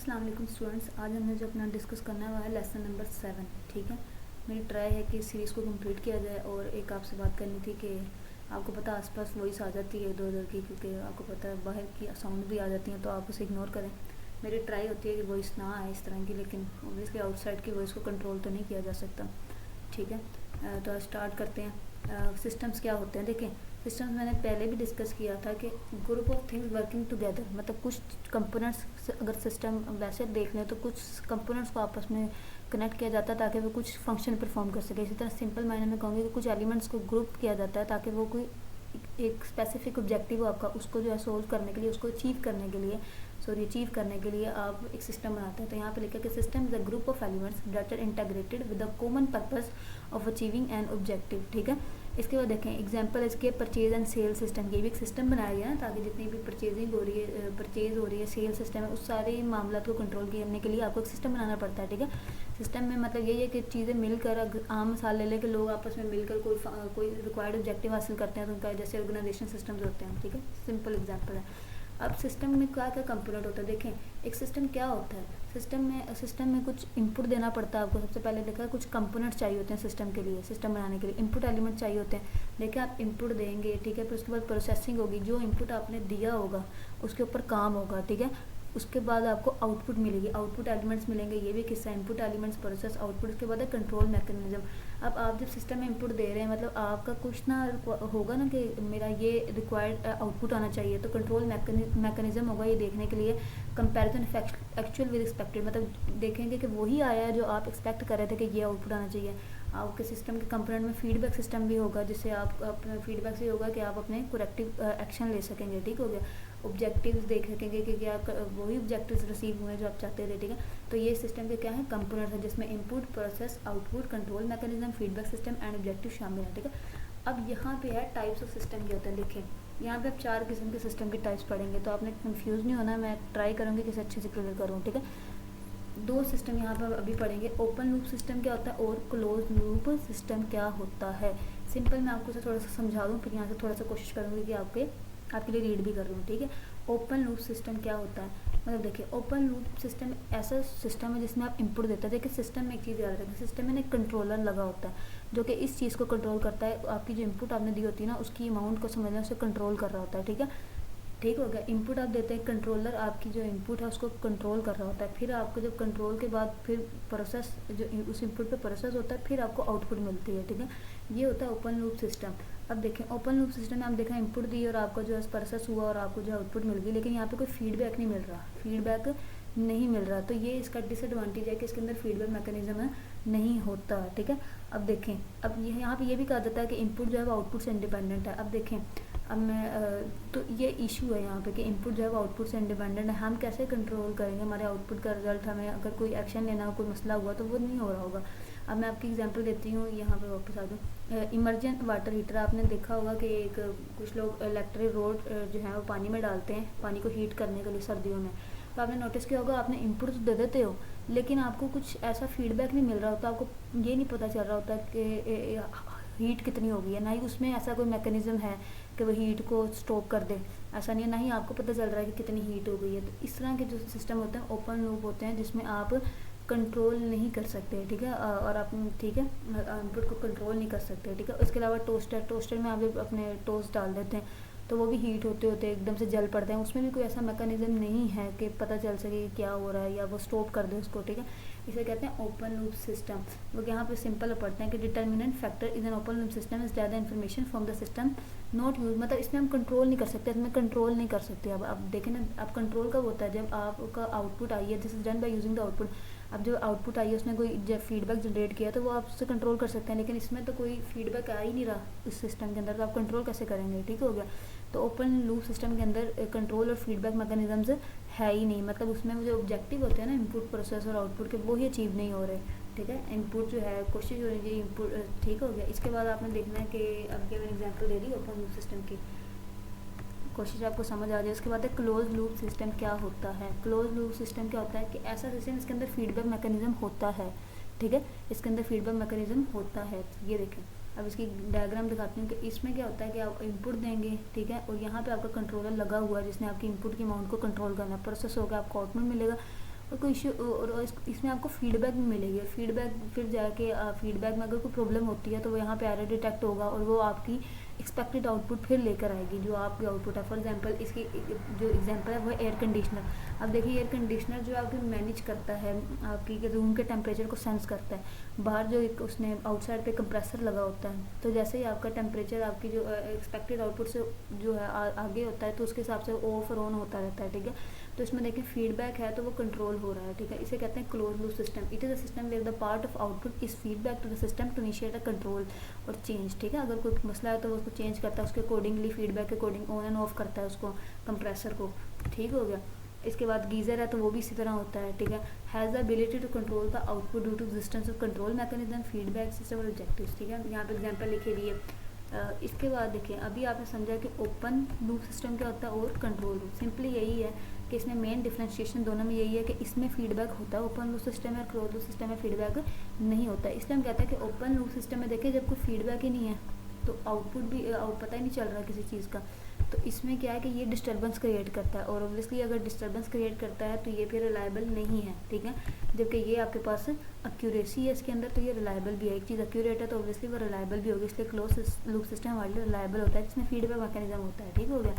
अस्सलाम वालेकुम स्टूडेंट्स। आज हमने जो अपना डिस्कस करना है वो है लेसन नंबर 7। ठीक है, मेरी ट्राई है कि इस सीरीज़ को कंप्लीट किया जाए। और एक आपसे बात करनी थी कि आपको पता आसपास वॉइस आ जाती है इधर उधर की, क्योंकि आपको पता है बाहर की साउंड भी आ जाती हैं, तो आप उसे इग्नोर करें। मेरी ट्राई होती है कि वॉइस ना आए इस तरह की, लेकिन ऑब्वियसली आउटसाइड की वॉइस को कंट्रोल तो नहीं किया जा सकता। ठीक है, तो स्टार्ट करते हैं। सिस्टम्स क्या होते हैं देखें। सिस्टम्स मैंने पहले भी डिस्कस किया था कि group of things working together, मतलब कुछ कंपोनेंट्स अगर सिस्टम वैसे देख लें तो कुछ कंपोनेंट्स को आपस में कनेक्ट किया जाता है ताकि वो कुछ फंक्शन परफॉर्म कर सके। इसी तरह सिंपल मायने में कहूँगी कि कुछ एलिमेंट्स को ग्रुप किया जाता है ताकि वो कोई एक स्पेसिफिक ऑब्जेक्टिव हो आपका, उसको जो है सोल्व करने के लिए, उसको अचीव करने के लिए आप एक सिस्टम बनाते हैं। तो यहाँ पे लिखा कि system is a group of elements that are integrated with a common purpose of achieving an objective. ठीक है, इसके बाद देखें एग्जांपल इसके परचेज एंड सेल सिस्टम। ये भी एक सिस्टम बनाया गया है ताकि जितनी भी परचेज हो रही है, सेल सिस्टम है, उस सारे मामला को कंट्रोल करने के लिए आपको एक सिस्टम बनाना पड़ता है। ठीक है, सिस्टम में मतलब यही है कि चीज़ें मिलकर, आम मिसाल ले लें कि लोग आपस में मिलकर कोई रिक्वायर्ड ऑब्जेक्टिव हासिल करते हैं, तो उनका जैसे ऑर्गेनाइजेशन सिस्टम्स होते हैं। ठीक है, सिंपल एग्जांपल है। अब सिस्टम में क्या क्या कंपोनेंट होता है देखें। एक सिस्टम क्या होता है, सिस्टम में कुछ इनपुट देना पड़ता है आपको। सबसे पहले देखा कुछ कंपोनेंट चाहिए होते हैं सिस्टम के लिए, सिस्टम बनाने के लिए इनपुट एलिमेंट चाहिए होते हैं। देखिए आप इनपुट देंगे, ठीक है, फिर उसके बाद प्रोसेसिंग होगी, जो इनपुट आपने दिया होगा उसके ऊपर काम होगा। ठीक है, उसके बाद आपको आउटपुट मिलेगी, आउटपुट एलिमेंट्स मिलेंगे। ये भी किस्सा इनपुट एलिमेंट्स, प्रोसेस, आउटपुट। उसके बाद है कंट्रोल मैकेनिज्म। अब आप जब सिस्टम में इनपुट दे रहे हैं, मतलब आपका कुछ ना होगा ना कि मेरा ये रिक्वायर्ड आउटपुट आना चाहिए, तो कंट्रोल मैकेनिज्म होगा ये देखने के लिए कंपैरिजन एक्चुअल विद एक्सपेक्टेड, मतलब देखेंगे कि वही आया है जो आप एक्सपेक्ट कर रहे थे कि ये आउटपुट आना चाहिए। आपके सिस्टम के कंपोनेंट में फीडबैक सिस्टम भी होगा, जिससे आप अपने फीडबैक से होगा कि आप अपने करेक्टिव एक्शन ले सकेंगे। ठीक हो गया। ऑब्जेक्टिव्स देख सकेंगे कि क्या वही ऑब्जेक्टिव्स रिसीव हुए जो आप चाहते थे। ठीक है, तो ये सिस्टम के क्या है कंपोनेंट है, जिसमें input, process, output, control mechanism, feedback system and objective शामिल है। ठीक है, अब यहाँ पे है टाइप्स ऑफ सिस्टम क्या होता है। देखें यहाँ पे आप 4 किस्म के सिस्टम की टाइप्स पढ़ेंगे, तो आपने कंफ्यूज नहीं होना। मैं ट्राई करूँगी किसी अच्छे से क्लियर करूँ। ठीक है, 2 सिस्टम यहाँ पर अभी पढ़ेंगे। ओपन लूप सिस्टम क्या होता है और क्लोज लूप सिस्टम क्या होता है। सिंपल मैं आपको थोड़ा सा समझा दूँ, फिर यहाँ से थोड़ा सा कोशिश करूँगी कि आपके लिए रीड भी कर रही हूँ। ठीक है, ओपन लूप सिस्टम क्या होता है, मतलब देखिए ओपन लूप सिस्टम ऐसा सिस्टम है जिसमें आप इनपुट देते हैं। देखिए सिस्टम में एक चीज़ याद रखें, सिस्टम में एक कंट्रोलर लगा होता है जो कि इस चीज़ को कंट्रोल करता है। आपकी जो इनपुट आपने दी होती है ना, उसकी अमाउंट को समझना, उसे कंट्रोल कर रहा होता है। ठीक है, ठीक हो गया। इनपुट आप देते हैं, कंट्रोलर आपकी जो इनपुट है उसको कंट्रोल कर रहा होता है। फिर आपको जब कंट्रोल के बाद फिर प्रोसेस, जो उस इनपुट पे प्रोसेस होता है, फिर आपको आउटपुट मिलती है। ठीक है, ये होता है ओपन लूप सिस्टम। अब देखें ओपन लूप सिस्टम में आप देखें इनपुट दी और आपको जो है प्रोसेस हुआ और आपको जो आउटपुट मिल गई, लेकिन यहाँ पे कोई फीडबैक नहीं मिल रहा। तो ये इसका डिसएडवांटेज है कि इसके अंदर फीडबैक मैकेनिज्म नहीं होता। ठीक है, अब देखें, अब यहाँ पे ये भी कहा जाता है कि इनपुट जो है वो आउटपुट से इंडिपेंडेंट है। अब देखें, अब मैं तो ये इशू है यहाँ पे कि इनपुट जो है वो आउटपुट से इंडिपेंडेंट है। हम कैसे कंट्रोल करेंगे हमारे आउटपुट का रिजल्ट। हमें अगर कोई एक्शन लेना हो, कोई मसला हुआ, तो वो नहीं हो रहा होगा। अब मैं आपकी एग्जांपल देती हूँ, यहाँ पे वापस आ दूँ। इमरजेंट वाटर हीटर आपने देखा होगा कि कुछ लोग इलेक्ट्रिक रोड जो है वो पानी में डालते हैं, पानी को हीट करने के लिए सर्दियों में। तो आपने नोटिस किया होगा, आपने इनपुट तो दे देते हो, लेकिन आपको कुछ ऐसा फीडबैक नहीं मिल रहा होता। आपको ये नहीं पता चल रहा होता कि हीट कितनी हो गई है, ना ही उसमें ऐसा कोई मैकेनिज्म है कि वो हीट को स्टॉप कर दे। ऐसा नहीं है, ना ही आपको पता चल रहा है कि कितनी हीट हो गई है। तो इस तरह के जो सिस्टम होते हैं ओपन लूप होते हैं, जिसमें आप कंट्रोल नहीं कर सकते। ठीक है, और आप ठीक है इनपुट को कंट्रोल नहीं कर सकते। ठीक है, उसके अलावा टोस्टर में आप जब अपने टोस्ट डाल देते हैं तो वो भी हीट होते होते एकदम से जल पड़ते हैं। उसमें भी कोई ऐसा मैकेनिज्म नहीं है कि पता चल सके क्या हो रहा है या वो स्टॉप कर दे उसको। ठीक है, इसे कहते हैं ओपन लूप सिस्टम। वो यहाँ पे सिंपल पढ़ते हैं कि determinant factor is an open loop system is ज़्यादा information from the system not use, मतलब इसमें हम कंट्रोल नहीं कर सकते, इसमें कंट्रोल नहीं कर सकते। अब देखें ना, अब कंट्रोल कब होता है, जब आपका आउटपुट आई है, this is done by using the output. अब जो आउटपुट आई है उसने कोई जब फीडबैक जनरेट किया तो वो आप उससे कंट्रोल कर सकते हैं, लेकिन इसमें तो कोई फीडबैक आ ही नहीं रहा इस सिस्टम के अंदर, तो आप कंट्रोल कैसे करेंगे। ठीक हो गया। तो ओपन लूप सिस्टम के अंदर कंट्रोल और फीडबैक मैकेनिज्म्स है ही नहीं, मतलब उसमें जो ऑब्जेक्टिव होते हैं ना इनपुट, प्रोसेस और आउटपुट के, वो ही अचीव नहीं हो रहे। ठीक है, इनपुट जो है कोशिश हो रही है इनपुट, ठीक हो गया। इसके बाद आपने देखना है कि अब क्या मैंने एग्जांपल दे दी ओपन लूप सिस्टम की, कोशिश आपको समझ आ जाए। उसके बाद है क्लोज लूप सिस्टम क्या होता है। क्लोज लूप सिस्टम क्या होता है कि ऐसा सिस्टम इसके अंदर फीडबैक मैकेनिज्म होता है। ठीक है, इसके अंदर फीडबैक मैकेनिज्म होता है। ये देखें, अब इसकी डायग्राम दिखाती हूँ कि इसमें क्या होता है कि आप इनपुट देंगे, ठीक है, और यहाँ पे आपका कंट्रोलर लगा हुआ है जिसने आपकी इनपुट की अमाउंट को कंट्रोल करना है। प्रोसेस होगा, आपको आउटपुट मिलेगा, और कोई इशू, और इसमें आपको फीडबैक भी मिलेगी। फीडबैक फिर जाके फीडबैक में अगर कोई प्रॉब्लम होती है तो वो यहाँ पे एरर डिटेक्ट होगा और वो आपकी एक्सपेक्टेड आउटपुट फिर लेकर आएगी, जो आपकी आउटपुट है। फॉर एग्जांपल इसकी जो एग्जांपल है वो है एयर कंडीशनर। अब देखिए एयर कंडीशनर जो आपकी मैनेज करता है, आपकी रूम के टेम्परेचर को सेंस करता है। बाहर जो एक उसने आउटसाइड पे कंप्रेसर लगा होता है, तो जैसे ही आपका टेम्परेचर आपकी जो एक्सपेक्टेड आउटपुट से जो है आगे होता है, तो उसके हिसाब से ऑफ और ऑन होता रहता है, ठीक है। तो इसमें देखिए फीडबैक है तो वो कंट्रोल हो रहा है, ठीक है। इसे कहते हैं close loop system. It is a system where the part of output is feedback to the system to initiate a control और चेंज, ठीक है। अगर कोई मसला है तो वो उसको चेंज करता है, उसके अकॉर्डिंगली फीडबैक के अकॉर्डिंग ऑन एंड ऑफ करता है उसको, कंप्रेसर को, ठीक हो गया। इसके बाद गीज़र है तो वो भी इसी तरह होता है, ठीक है। Has the ability to control the output due to existence of control mechanism, feedback system और ऑब्जेक्टिव्स, ठीक है। यहाँ पे एग्जांपल लिखी हुई है। इसके बाद देखिए अभी आपने समझा कि ओपन लूप सिस्टम क्या होता है और कंट्रोल लूप। सिंपली यही है कि इसमें मेन डिफरेंशिएशन दोनों में यही है कि इसमें फीडबैक होता है ओपन लूप सिस्टम है, क्लोज लूप सिस्टम में फीडबैक नहीं होता है। इसलिए हम कहते हैं कि ओपन लूप सिस्टम में देखिए जब कोई फीडबैक ही नहीं है तो आउटपुट भी पता ही नहीं चल रहा किसी चीज़ का, तो इसमें क्या है कि ये डिस्टर्बेंस क्रिएट करता है, और ऑब्वियसली अगर डिस्टर्बेंस क्रिएट करता है तो ये फिर रिलायबल नहीं है, ठीक है। जबकि ये आपके पास एक्यूरेसी है इसके अंदर, तो ये रिलायबल भी है। एक चीज़ एक्यूरेट है तो ऑब्वियसली वो रिलायबल भी होगी, इसलिए क्लोज लूप सिस्टम हमारे लिए रिलायबल होता है, जिसमें फीडबैक मैकेनिज्म होता है, ठीक हो गया।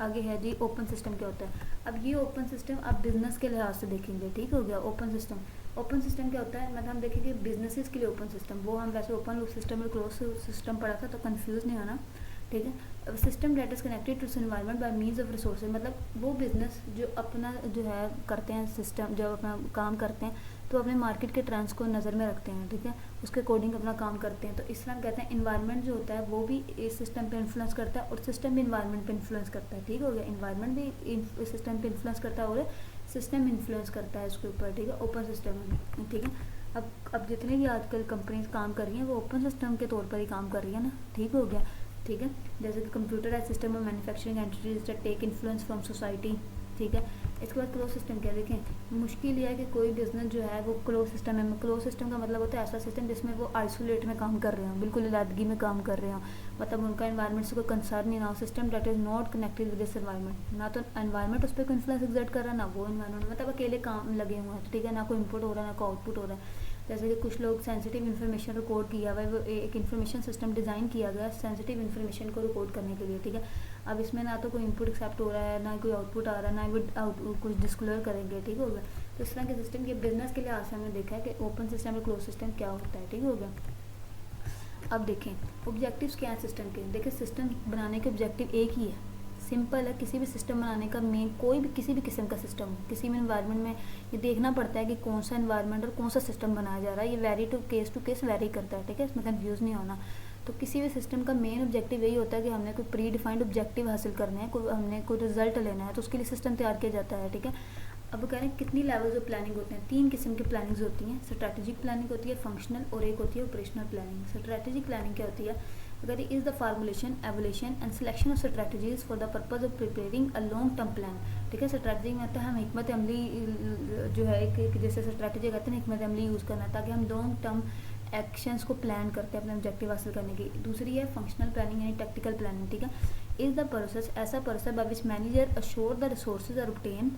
आगे है जी ओपन सिस्टम क्या होता है। अब ये ओपन सिस्टम आप बिजनेस के लिहाज से देखेंगे, ठीक हो गया। ओपन सिस्टम क्या होता है, मतलब हम देखेंगे बिजनेसेस के लिए ओपन सिस्टम, वो हम वैसे ओपन लूप सिस्टम और क्लोज सिस्टम पढ़ा था तो कंफ्यूज नहीं होना, ठीक है। System that is connected to environment by means of resources, मतलब वो बिजनेस जो अपना जो है करते हैं सिस्टम, जब अपना काम करते हैं तो अपने मार्केट के ट्रेंड्स को नज़र में रखते हैं, ठीक है, उसके अकॉर्डिंग अपना काम करते हैं। तो इस तरह कहते हैं इन्वायरमेंट जो होता है वो भी इस सिस्टम पे इन्फ्लुएंस करता है और सिस्टम भी इन्वायरमेंट पे इन्फ्लुएंस करता है, ठीक हो गया। इन्वायरमेंट भी सिस्टम पे इन्फ्लुएंस करता है और सिस्टम इन्फ्लुएंस करता है इसके ऊपर, ठीक है, ओपन सिस्टम में, ठीक है। अब जितने भी आजकल कंपनीज काम कर रही हैं वो ओपन सिस्टम के तौर पर ही काम कर रही है ना, ठीक हो गया, ठीक है। जैसे कि कंप्यूटर है system of manufacturing entities that take influence from society, ठीक है। इसके बाद क्लोज सिस्टम क्या, देखें मुश्किल यह है कि कोई बिजनेस जो है वो क्लोज सिस्टम है। क्लोज सिस्टम का मतलब होता है ऐसा सिस्टम जिसमें वो आइसोलेट में काम कर रहे हो, बिल्कुल अलग में काम कर रहे हो, मतलब उनका एनवायरनमेंट से कोई कंसर्न नहीं ना हो। System that is not connected with this environment, ना तो एनवायरनमेंट उस पर कोई इन्फ्लुएंस एक्सर्ट कर रहा है ना वो एनवायरनमेंट, मतलब अकेले काम लगे हुए हैं, ठीक है, ना कोई इनपुट हो रहा है ना कोई आउटपुट हो रहा है। जैसे कि कुछ लोग सेंसिटिव इन्फॉर्मेशन रिकॉर्ड किया हुआ है, वो एक इन्फॉर्मेशन सिस्टम डिज़ाइन किया गया है सेंसिटिव इन्फॉर्मेशन को रिकॉर्ड करने के लिए, ठीक है। अब इसमें ना तो कोई इनपुट एक्सेप्ट हो रहा है ना कोई आउटपुट आ रहा है, ना वो कुछ डिस्क्लोर करेंगे, ठीक हो गया। तो इस तरह के सिस्टम के बिजनेस के लिहाज से हमने देखा है कि ओपन सिस्टम और क्लोज सिस्टम क्या होता है, ठीक हो गया। अब देखें ऑब्जेक्टिव्स क्या है सिस्टम के। देखिए सिस्टम बनाने के ऑब्जेक्टिव एक ही है, सिंपल है। किसी भी सिस्टम बनाने का मेन, कोई भी किसी भी किस्म का सिस्टम हो, किसी भी इन्वायरमेंट में ये देखना पड़ता है कि कौन सा इन्वायरमेंट और कौन सा सिस्टम बनाया जा रहा है, ये वेरी टू केस वेरी करता है, ठीक है, इसमें कंफ्यूज नहीं होना। तो किसी भी सिस्टम का मेन ऑब्जेक्टिव यही होता है कि हमने कोई प्री डिफाइंड ऑब्जेक्टिव हासिल करना है, हमने कोई रिजल्ट लेना है, तो उसके लिए सिस्टम तैयार किया जाता है, ठीक है। अब वो कह रहे हैं कितनी लेवल्स ऑफ प्लानिंग होते हैं। 3 किस्म की प्लानिंग्स होती हैं, स्ट्रैटेजिक प्लानिंग होती है, फंक्शनल और एक होती है ऑपरेशनल प्लानिंग। स्ट्रैटेजिक प्लानिंग क्या होती है, अगर is the formulation evolution and selection of strategies for the purpose of preparing a long term plan, ठीक है। स्ट्रैटेजी में आता है हम हिकमत अमली जो है एक जैसे स्ट्रैटेजी कहते हैं हिकमत अमली यूज़ करना, ताकि हम लॉन्ग टर्म एक्शंस को प्लान करते हैं अपने ऑब्जेक्टिव हासिल करने की। दूसरी है फंक्शनल प्लानिंग यानी टैक्टिकल प्लानिंग, ठीक है। इज़ द प्रोसेस, ऐसा process by which manager assure the resources are obtained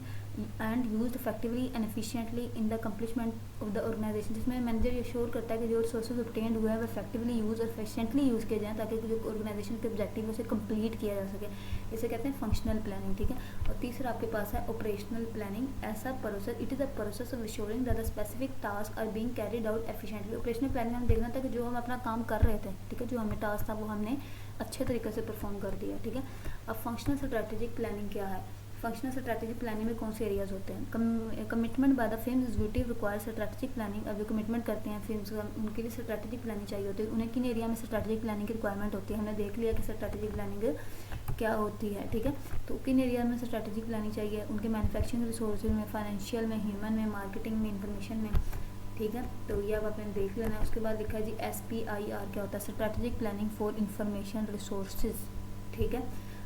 and used effectively and efficiently in the accomplishment of the organisation, जिसमें मैनेजर ये श्योर करता है कि जो रिसोर्सेज ऑब्टेन्ड हुए हैं वो इफेक्टिवली यूज और एफिशिएंटली यूज़ किए जाएँ, ताकि जो ऑर्गेनाइजेशन के ऑब्जेक्टिव है उसे कंप्लीट किया जा सके। इसे कहते हैं फंक्शनल प्लानिंग, ठीक है। और तीसरा आपके पास है ऑपरेशनल प्लानिंग। ऐसा process, it is a process of ensuring that the specific task are being carried out efficiently. Operational planning हम देखना था कि जो हम अपना काम कर रहे थे, ठीक है, जो हमें टास्क था वो हमने अच्छे तरीके से परफॉर्म कर दिया, ठीक है। अब फंक्शनल स्ट्रैटेजिक प्लानिंग क्या है। फंक्शनल स्ट्रैटेजिक प्लानिंग में कौन से एरियाज होते हैं। Commitment by the film executive require strategic planning. अब जो कमिटमेंट करते हैं फिल्म्स उनके लिए स्ट्रैटेजिक प्लानिंग चाहिए होती है। उन्हें किन एरिया में स्ट्रैटेजिक प्लानिंग की रिक्वायरमेंट होती है, हमने देख लिया कि स्ट्रैटेजिक प्लानिंग क्या होती है, ठीक है। तो किन एरिया में स्ट्रैटेजिक प्लानिंग चाहिए, उनके मैन्युफैक्चरिंग रिसोर्सेज में, फाइनेंशियल में, ह्यूमन में, मार्केटिंग में, इंफॉर्मेशन में, ठीक है। तो ये अब आपने देख लेना है। उसके बाद लिखा है जी SPIR क्या होता है, strategic planning for information resources, ठीक है।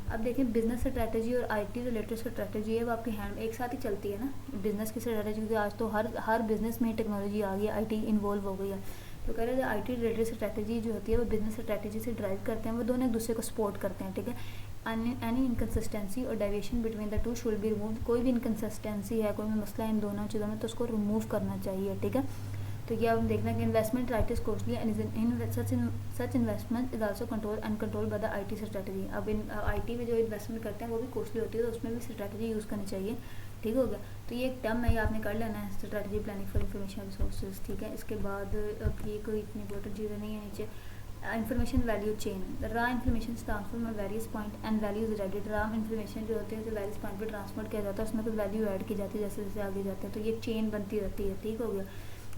अब देखें बिजनेस स्ट्रैटेजी और IT रिलेटेड स्ट्रैटेजी है वो आपके हैंड में एक साथ ही चलती है ना। बिजनेस की स्ट्रैटेजी, क्योंकि आज तो हर बिजनेस में टेक्नोलॉजी आ गई है, IT इन्वॉल्व हो गई है, तो कह रहे हैं IT रिलेटेड स्ट्रैटेजी जो होती है वो बिजनेस स्ट्रैटेजी से ड्राइव करते हैं, वो दोनों एक दूसरे को सपोर्ट करते हैं, ठीक है। एनी इनकन्सिस्टेंसी और deviation between the two should be remove. कोई भी इनकन्सिस्टेंसी है, कोई भी मसला इन दोनों चीज़ों में, तो उसको रिमूव करना चाहिए, ठीक है। तो ये अब हम देखना कि investment right is costly and such investment is also control and control by the IT strategy. अब इन आईटी में जो इन्वेस्टमेंट करते हैं वो भी कॉस्टली होती है, तो उसमें भी स्ट्रेटजी यूज़ करनी चाहिए, ठीक हो गया। तो ये एक टर्म है, ये आपने कर लेना है, strategy planning for information resources, ठीक है। इसके बाद अब ये कोई इतनी इंपॉर्टेंट चीज़ें नहीं है नीचे। Information value chain, raw information transfer में various point and values added. Raw information जो होते हैं जो वेरियस पॉइंट पे ट्रांसफर किया जाता है, उसमें कोई वैल्यू ऐड की जाती है जैसे जैसे आगे जाते हैं, तो ये चेन बनती रहती है, ठीक हो गया।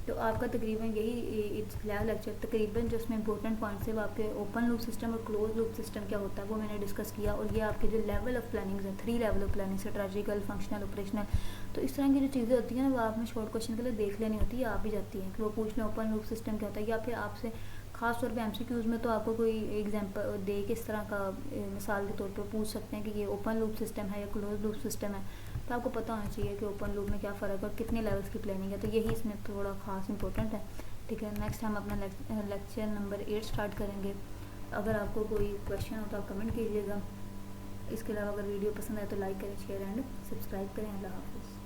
तो आपका तकरीबन यही लेक्चर तकरीबन जो इसमें इंपॉर्टेंट पॉइंट्स है वो आपके ओपन लूप सिस्टम और क्लोज लूप सिस्टम क्या होता है वो मैंने डिस्कस किया। और ये आपके जो लेवल ऑफ प्लानिंग है, 3 level of planning, strategical, functional, operational. तो इस तरह की जो चीज़ें होती हैं ना, वो आप में शॉर्ट क्वेश्चन के लिए देख लेनी होती है, आ भी जाती हैं कि वो पूछ लें ओपन लूप सिस्टम क्या होता है, या फिर आपसे खास तौर पे एमसीक्यूज़ में तो आपको कोई एग्जांपल दे के इस तरह का मिसाल के तौर पे पूछ सकते हैं कि ये ओपन लूप सिस्टम है या क्लोज लूप सिस्टम है। तो आपको पता होना चाहिए कि ओपन लूप में क्या फ़र्क है और कितने लेवल्स की प्लानिंग है, तो यही इसमें थोड़ा खास इंपॉर्टेंट है, ठीक है। नेक्स्ट हम अपना लेक्चर नंबर 8 स्टार्ट करेंगे। अगर आपको कोई क्वेश्चन हो तो आप कमेंट कीजिएगा। इसके अलावा अगर वीडियो पसंद आए तो लाइक करें, शेयर एंड सब्सक्राइब करें। अल्लाह हाफ़िज़।